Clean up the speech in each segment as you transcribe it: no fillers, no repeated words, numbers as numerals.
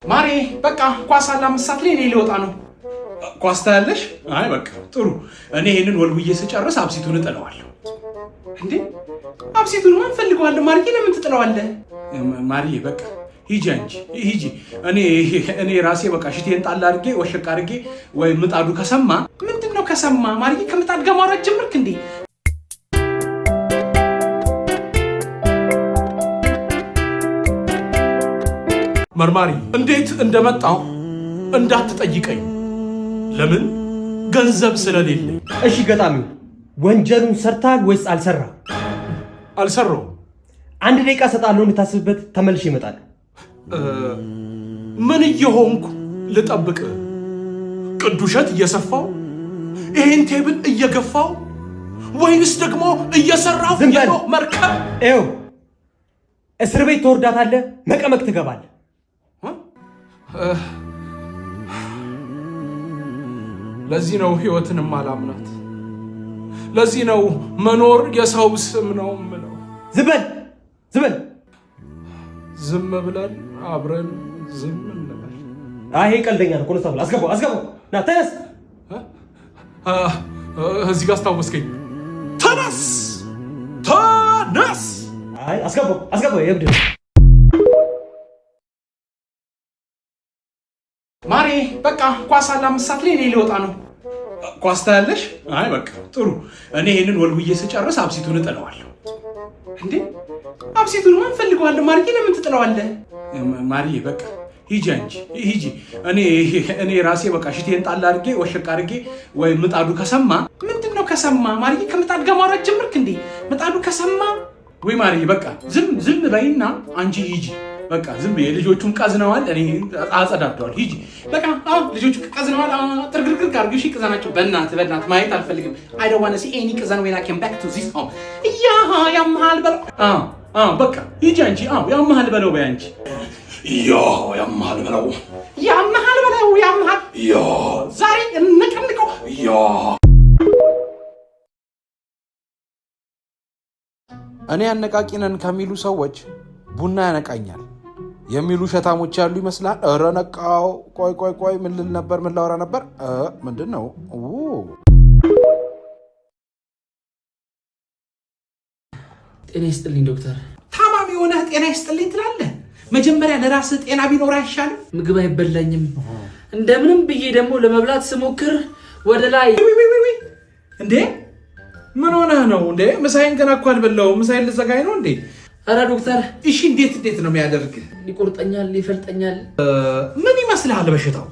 ማሪ በቃ ኳስ አላ መስሳት ላይ እኔ ልወጣ ነው። ኳስ ታያለሽ? አይ በቃ ጥሩ። እኔ ይሄንን ወልውዬ ስጨርስ አብሲቱን እጥለዋለሁ። እንዴ አብሲቱን ማን ፈልገዋለሁ? ማሪ ለምን ትጥለዋለህ? ማሪ በቃ ሂጂ አንቺ ሂጂ። እኔ ራሴ በቃ ሽቴን ጣል አድርጌ ወሸቅ አድርጌ ወይ ምጣዱ ከሰማ ምንድነው ከሰማ? ማሪ ከምጣድ ጋር ማውራት ጀመርክ እንዴ? መርማሪ እንዴት እንደመጣው እንዳትጠይቀኝ። ለምን? ገንዘብ ስለሌለኝ። እሺ ገጣሚው ወንጀሉን ሰርታል ወይስ አልሰራ? አልሰራው። አንድ ደቂቃ ሰጣለሁ እንድታስብበት፣ ተመልሼ እመጣለሁ። ምን እየሆንኩ ልጠብቅ? ቅዱሸት እየሰፋው ይሄን ቴብል እየገፋው ወይንስ ደግሞ እየሰራው የለው መርከብ? ኤው እስር ቤት ተወርዳታለህ፣ መቀመቅ ትገባለህ። ለዚህ ነው ህይወትን ማላምናት። ለዚህ ነው መኖር የሰው ስም ነው ምለው። ዝበል ዝም ብለን አብረን ዝም እንበል። ይሄ ቀልደኛ ነው። ኮንስታብል አስገባው። ና ተነስ። እዚህ ጋር አስታወስከኝ። ተነስ። አይ አስገባው። ይብድ ማሪ በቃ ኳስ አላ መስሳት ላይ እኔ ልወጣ ነው። ኳስ ታያለሽ? አይ በቃ ጥሩ። እኔ ይሄንን ወልውዬ ስጨርስ አብሲቱን እጥለዋለሁ። እንዴ አብሲቱን ማን ፈልገዋለሁ? ማሪ ለምን ትጥለዋለህ? ማሪ በቃ ሂጂ አንቺ ሂጂ። እኔ ራሴ በቃ ሽቴን ጣል አድርጌ ወሸቅ አድርጌ ወይ ምጣዱ ከሰማ ምንድነው ከሰማ? ማሪ ከምጣድ ጋር ማውራት ጀመርክ እንዴ? ምጣዱ ከሰማ ወይ ማሪ በቃ ዝም በይና አንቺ ሂጂ። በቃ ዝም ብዬ ልጆቹን ቀዝነዋል፣ እኔ አጸዳደዋል። ሂጂ በቃ ልጆቹ ቀዝነዋል። ጥርግርግር አድርጊ። እሺ ቅዘናቸው በእናት ማየት አልፈልግም። I don't want to see any ቅዘን when I come back to this home። ያምሃል በለው። በቃ ሂጂ አንቺ። ያምሃል በለው በይ አንቺ። ያምሃል በለው። ዛሬ እንቀምቀው። እኔ አነቃቂ ነን ከሚሉ ሰዎች ቡና ያነቃኛል የሚሉ ሸታሞች ያሉ ይመስላል። ኧረ ነቃው። ቆይ ምን ልል ነበር? ምን ላወራ ነበር? ምንድን ነው? ጤና ይስጥልኝ ዶክተር። ታማሚ ሆነህ ጤና ይስጥልኝ ትላለህ? መጀመሪያ ለራስህ ጤና ቢኖር አይሻልም? ምግብ አይበላኝም። እንደምንም ብዬ ደግሞ ለመብላት ስሞክር ወደ ላይ እንዴ ምን ሆነህ ነው እንዴ? ምሳዬን ገና እኮ አልበላሁም። ምሳዬን ልዘጋኝ ነው እንዴ? ኧረ ዶክተር። እሺ እንዴት ነው የሚያደርግህ? ይቆርጠኛል፣ ይፈልጠኛል። ምን ይመስልሃል በሽታው?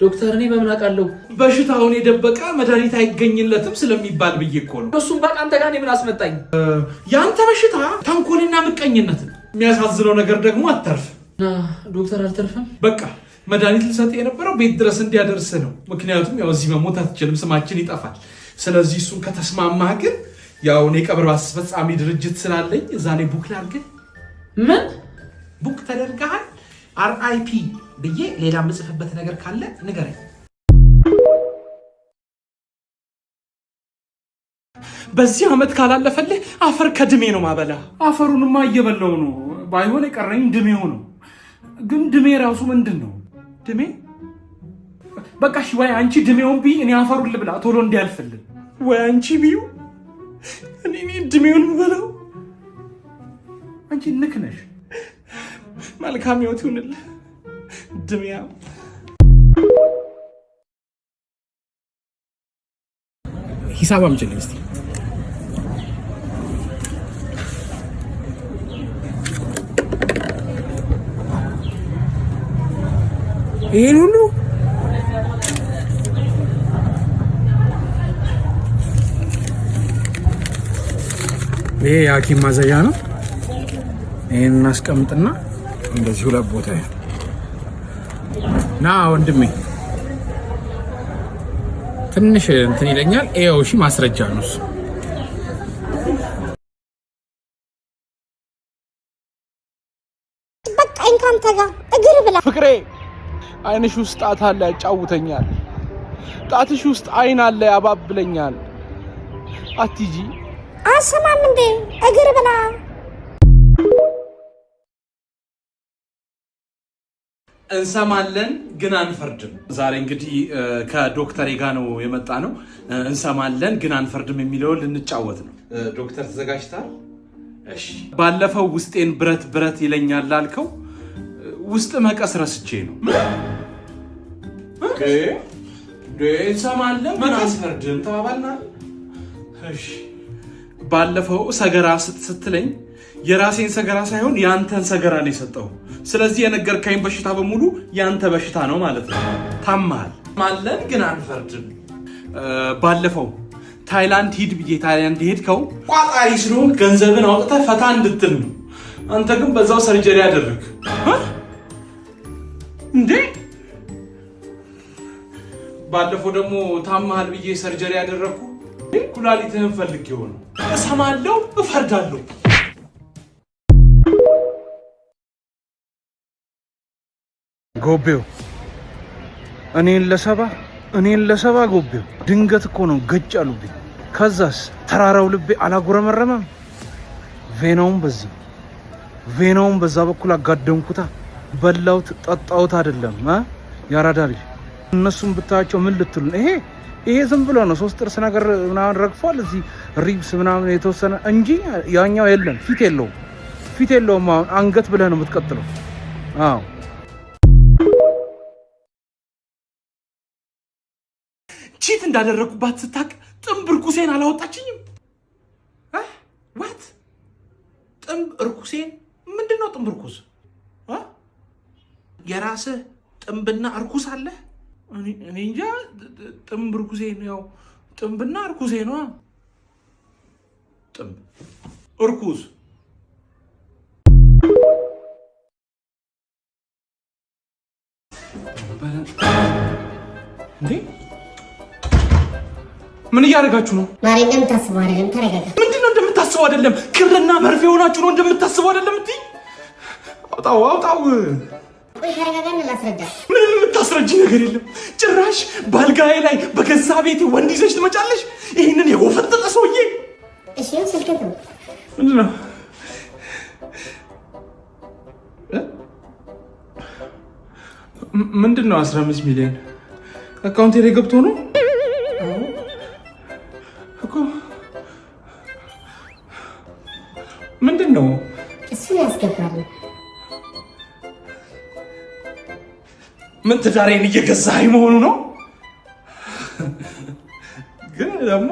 ዶክተር እኔ በምን አውቃለሁ? በሽታውን የደበቀ መድኃኒት አይገኝለትም ስለሚባል ብዬ እኮ ነው። እሱም በቃ አንተ ጋር ምን አስመጣኝ? ያንተ በሽታ ተንኮልና ምቀኝነት ነው። የሚያሳዝነው ነገር ደግሞ አተርፍም። ዶክተር አልተርፍም። በቃ መድኃኒት ልሰጥ የነበረው ቤት ድረስ እንዲያደርስ ነው። ምክንያቱም ያው እዚህ መሞት አትችልም፣ ስማችን ይጠፋል። ስለዚህ እሱን ከተስማማህ ግን ያው እኔ ቀብር አስፈጻሚ ድርጅት ስላለኝ እዛ ላይ ቡክ ላድርግህ። ምን ቡክ ተደርገሃል? RIP ብዬ ሌላ የምጽፍበት ነገር ካለ ንገረኝ። በዚህ ዓመት ካላለፈልህ አፈር ከድሜ ነው ማበላ። አፈሩንማ እየበላው ነው። ባይሆን የቀረኝ ድሜው ነው። ግን ድሜ ራሱ ምንድን ነው? ድሜ በቃ እሺ፣ ወይ አንቺ ድሜውን ብይ፣ እኔ አፈሩን ልብላ ቶሎ እንዲያልፍልን። ወይ አንቺ ብዩ፣ እኔ ድሜውን ብበላው። አንቺ ንክ ነሽ። መልካም ህይወት ይሁንልህ ድሜያ። ሂሳብ አምጪልኝ እስቲ። ይሄን ሁሉ ይሄ የሐኪም ማዘያ ነው። ይሄን እናስቀምጥና እንደዚህ ሁለት ቦታ ና ወንድሜ፣ ትንሽ እንትን ይለኛል። ይኸው እሺ፣ ማስረጃ ነው እሱ። በቃ እንካንተ ጋር እግር ብላ ፍቅሬ፣ አይንሽ ውስጥ ጣት አለ ያጫውተኛል። ጣትሽ ውስጥ አይን አለ ያባብለኛል። አትጂ አሰማም እንዴ እግር ብላ እንሰማለን ግን አንፈርድም። ዛሬ እንግዲህ ከዶክተር ጋር ነው የመጣ ነው። እንሰማለን ግን አንፈርድም የሚለውን ልንጫወት ነው። ዶክተር ተዘጋጅታል? እሺ። ባለፈው ውስጤን ብረት ብረት ይለኛል ላልከው ውስጥ መቀስ ረስቼ ነው። እንሰማለን ግን አንፈርድም ተባባልና። እሺ። ባለፈው ሰገራ ስትለኝ የራሴን ሰገራ ሳይሆን ያንተን ሰገራ ነው የሰጠው። ስለዚህ የነገርከኝ በሽታ በሙሉ ያንተ በሽታ ነው ማለት ነው። ታማል ማለን ግን አንፈርድም። ባለፈው ታይላንድ ሂድ ብዬ ታይላንድ ሄድከው ቋጣሪ ስለሆን ገንዘብን አውጥተህ ፈታ እንድትል ነው። አንተ ግን በዛው ሰርጀሪ ያደረግ እንዴ? ባለፈው ደግሞ ታማል ብዬ ሰርጀሪ ያደረግኩ ኩላሊትህን ፈልጌው ነው። እሰማለሁ እፈርዳለሁ። ጎቤው እኔን ለሰባ ጎቤው ድንገት እኮ ነው ገጭ አሉብኝ። ከዛስ ተራራው ልቤ አላጉረመረመም። ቬናውን በዛ በኩል አጋደምኩታ። በላውት ጠጣውት አይደለም ያራዳ ልጅ። እነሱም ብታያቸው ምን ልትሉ ይሄ ዝም ብሎ ነው 3 ጥርስ ነገር ምናምን ረግፏል። እዚህ ሪብስ ምናምን የተወሰነ እንጂ ያኛው የለም። ፊት የለውም። አሁን አንገት ብለህ ነው የምትቀጥለው። አዎ ቺት እንዳደረኩባት ስታቅ ጥምብ እርኩሴን አላወጣችኝም። ዋት ጥምብ እርኩሴን? ምንድነው ጥምብ እርኩስ? የራስህ ጥምብና እርኩስ አለ? እኔ እንጃ። ጥምብ እርኩሴን ያው ጥምብና እርኩሴ ነው። ጥምብ እርኩስ እንዴ? ምን እያደረጋችሁ ነው? ማሪ እንደምታስበው አይደለም። ተረጋጋ። ምንድነው እንደምታስበው አይደለም? ክርና መርፌ ሆናችሁ ነው እንደምታስበው አይደለም። እንዴ አውጣው። ቆይ ተረጋጋና ላስረዳ። ምንም የምታስረጂ ነገር የለም። ጭራሽ ባልጋዬ ላይ በገዛ ቤቴ ወንድ ይዘሽ ትመጫለሽ። ይሄንን የጎፈጠጠ ሰውዬ። እሺ ስልክህ ነው። ምንድነው? ምንድነው? 15 ሚሊዮን አካውንቴ ላይ ገብቶ ነው እኮ። ምንድነው? እሱ ያስገባል። ምን ትዳሬን እየገዛኸኝ መሆኑ ነው? ግን ደግሞ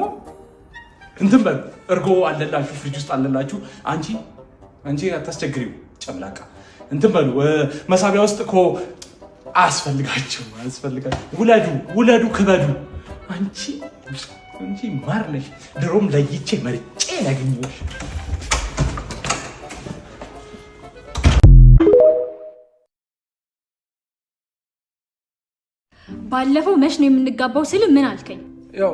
እንትን በል እርጎ አለላችሁ፣ ፍሪጅ ውስጥ አለላችሁ። አንቺ አታስቸግሪው ጨምላቃ። እንትን በሉ መሳቢያ ውስጥ እኮ አያስፈልጋችሁ። ውለዱ ክበዱ። አንቺ ማር ነሽ። ድሮም ለይቼ መርጬ ያገኘሁሽ። ባለፈው መች ነው የምንጋባው ስል ምን አልከኝ? ያው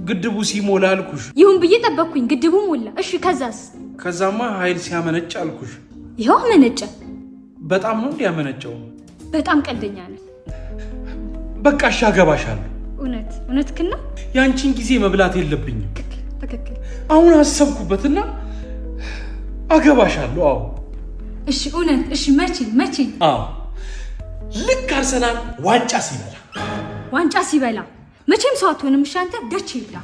ግድቡ ሲሞላ አልኩሽ። ይሁን ብዬ ጠበቅኩኝ። ግድቡ ሞላ። እሺ ከዛስ? ከዛማ ኃይል ሲያመነጭ አልኩሽ። ይኸው አመነጨ። በጣም ነው እንዲያመነጨው። በጣም ቀልደኛ ነህ። በቃ እሺ አገባሻለሁ። እውነትህን ነው። ያንቺን ጊዜ መብላት የለብኝም። ትክክል። አሁን አሰብኩበትና አገባሻለሁ። አዎ እሺ እውነት? እሺ መቼ? አዎ ልክ አርሰናል ዋንጫ ሲበላ መቼም ሰው አትሆንም። እሺ አንተ ደች ይብላ